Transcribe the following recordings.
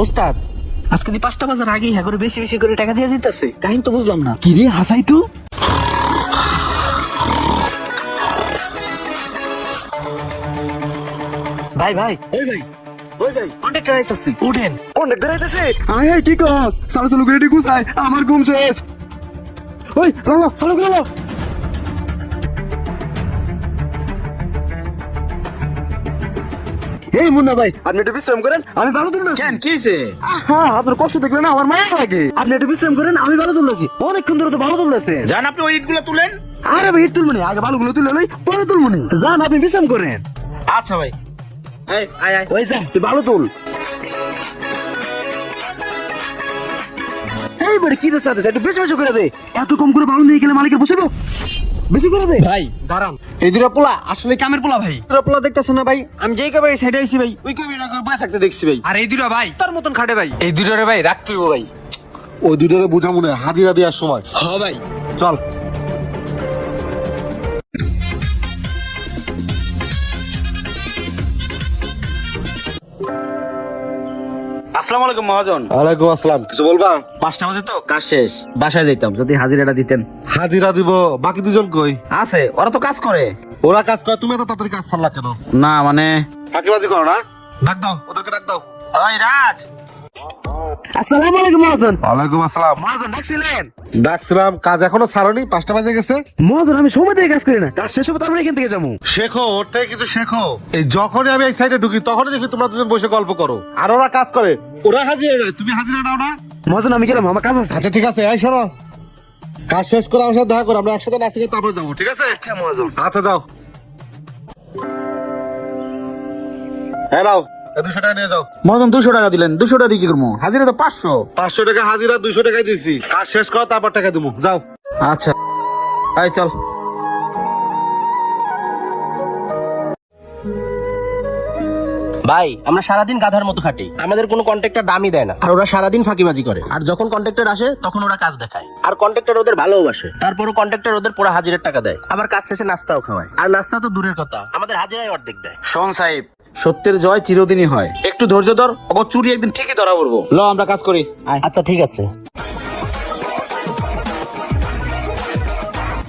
ওস্তাদ আজকে 5টা বাজার আগে হ্যাঁ করে বেশি বেশি করে টাকা দিয়ে দিতেছে, কাহিনী তো বুঝলাম না। কি রে হাসাই তো? ভাই ভাই ওই ভাই কন্ট্রাক্টর আইতাছে, উঠেন। কন্ডাক্টর আইতাছে? আয় আয় কি কস? চালু চালু করে গুছাই, আমার ঘুম শেষ। ওই লালা চালু করে লাও। এই মুন্না ভাই, আপনি একটু বিশ্রাম করেন, আমি ভালো তুলতেছি। কেন কি হইছে? হ্যাঁ, আপনার কষ্ট দেখলে না আমার মায়া লাগে। আপনি একটু বিশ্রাম করেন, আমি ভালো তুলতেছি। অনেকক্ষণ ধরে তো ভালো তুলতেছে। জান আপনি ওই ইটগুলো তুলেন। আরে ভাই ইট তুলবো না, আগে ভালোগুলো তুলে লই, পরে তুলবো না। যান আপনি বিশ্রাম করেন। আচ্ছা ভাই, এই আয় আয়। ওই যা, তুই ভালো তুল। এইবারে কি বেশ একটু বেশি বেশি করে দে। এত কম করে ভালো নিয়ে গেলে মালিকের বসে বেশি করে দে। ভাই দাঁড়ান, এই দুটো পোলা আসলে কামের পোলা ভাই। তোরা পোলা দেখতেছ না ভাই, আমি যেই কাবারে সাইডে আইছি ভাই, ওই কাবারে বসে থাকতে দেখছি ভাই। আর এই দুটো ভাই তার মতন খাটে ভাই। এই দুটোরে ভাই রাখতেই ভাই। ওই দুটোরে বুঝা মনে হয় হাজিরা দেওয়ার সময়। হ্যাঁ ভাই। চল। আসসালামু আলাইকুম মহাজন। ওয়ালাইকুম আসসালাম, কিছু বলবা? 5টা বাজে তো কাজ শেষ, বাসায় যাইতাম, যদি হাজিরাটা দিতেন। হাজিরা দিব, বাকি দুজন কই? আছে, ওরা তো কাজ করে। ওরা কাজ করে, তুমি এত তাড়াতাড়ি কাজ ছাড়লা কেন? না মানে ফাঁকিবাজি করো না? ডাক দাও, ওদেরকে ডাক দাও। ওই রাজ। আসসালামু আলাইকুম মহাজন। ওয়ালাইকুম আসসালাম। মহাজন ডাকছিলেন? ডাকছিলাম, কাজ এখনো ছাড়নি, 5টা বাজে গেছে। মহাজন আমি সময় দিয়ে কাজ করি না, কাজ শেষ হবে তারপরে এখান থেকে যাবো। শেখো, ওর থেকে কিছু শেখো। এই যখনই আমি এই সাইডে ঢুকি তখনই দেখি তোমরা দুজন বসে গল্প করো, আর ওরা কাজ করে। ওরা হাজিরা নেয়, তুমি হাজিরা নাও না? মহাজন আমি গেলাম, আমার কাজ আছে। আচ্ছা ঠিক আছে, এই শোনো, কাজ শেষ করে আমার সাথে দেখা করো, আমরা একসাথে নাচতে গিয়ে তারপরে যাবো, ঠিক আছে? আচ্ছা মহাজন। আচ্ছা যাও। হ্যাঁ নাও, 200 টাকা নিয়ে যাও। মহাজন 200 টাকা দিলেন, 200 টাকা দিয়ে কি করবো? হাজিরা তো 500। 500 টাকা হাজিরা, 200 টাকাই দিছি। কাজ শেষ করো তারপর টাকা দেবো, যাও। আচ্ছা এই চল। ভাই আমরা সারাদিন গাধার মতো খাটি, আমাদের কোনো কন্ট্রাক্টর দামই দেয় না, আর ওরা সারাদিন ফাঁকিবাজি করে। আর যখন কন্ট্রাক্টর আসে তখন ওরা কাজ দেখায়, আর কন্ট্রাক্টর ওদের ভালোবাসে। তারপরও কন্ট্রাক্টর ওদের পুরো হাজিরার টাকা দেয়, আবার কাজ শেষে নাস্তাও খাওয়ায়। আর নাস্তা তো দূরের কথা, আমাদের হাজিরাই অর্ধেক দেয়। শোন সাহেব, সত্যের জয় চিরদিনই হয়, একটু ধৈর্য ধর, ওকে চুরি একদিন ঠিকই ধরা পড়বো। ল আমরা কাজ করি। আচ্ছা ঠিক আছে।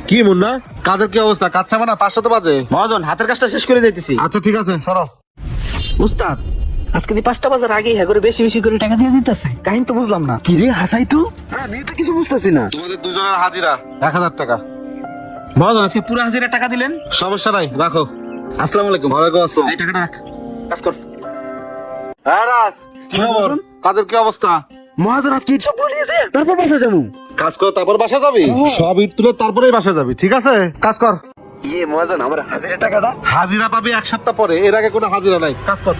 কি মুন্না, কাজের কি অবস্থা? কাজ ছাড়বে না? 500 তো বাজে। মহাজন হাতের কাজটা শেষ করে দিতেছি। আচ্ছা ঠিক আছে, শোনো। ওস্তাদ আজকে 5টা বাজার আগে হ্যাঁ করে বেশি বেশি করে টাকা দিয়ে দিতেছে, কাহিনী তো বুঝলাম না। কি রে হাসাই তো? আমি তো কিছু বুঝতেছি না। তোমাদের দুজনের হাজিরা 1000 টাকা। মহাজন আজকে পুরো হাজিরা টাকা দিলেন। সমস্যা নাই, রাখো। আসসালামু আলাইকুম। ওয়ালাইকুম আসসালাম। এই টাকাটা রাখ, কাজ কর। হ্যাঁ রাজ, কি খবর? কাজের কি অবস্থা? মহাজন আজকে ইট সব বলিয়েছে, তারপর বাসা যাবো। কাজ কর তারপর বাসা যাবি? সব ইট তুলে তারপরেই বাসা যাবি, ঠিক আছে? কাজ কর। ইয়ে মহাজন আমার হাজিরা টাকাটা? হাজিরা পাবি 1 সপ্তাহ পরে, এর আগে কোনো হাজিরা নাই। কাজ কর।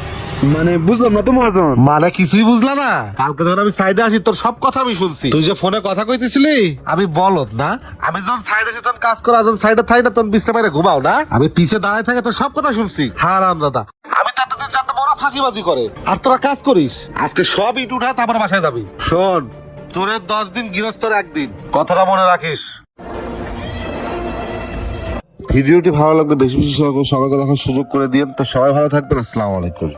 মানে বুঝলাম না তো মহাজন। মানে কিছুই বুঝলা না? কালকে যখন আমি সাইডে আসি তোর সব কথা আমি শুনছি। তুই যে ফোনে কথা কইতেছিলি, আমি বলদ না? আমি যখন সাইডে আসি তখন কাজ করা, যখন সাইডে থাই না তখন বিছনা বাইরে ঘুমাও না? আমি পিছে দাঁড়ায় থাকে তোর সব কথা শুনছি। হারাম দাদা, আমি তো এতদিন জানতাম ওরা ফাঁকিবাজি করে, আর তোরা কাজ করিস। আজকে সব ইট উঠায় তারপর বাসায় যাবি। শোন, চোরের 10 দিন, গৃহস্থর 1 দিন, কথাটা মনে রাখিস। ভিডিওটি ভালো লাগলে বেশি বেশি সবাইকে দেখার সুযোগ করে দিন। তো সবাই ভালো থাকবেন, আসসালামু আলাইকুম।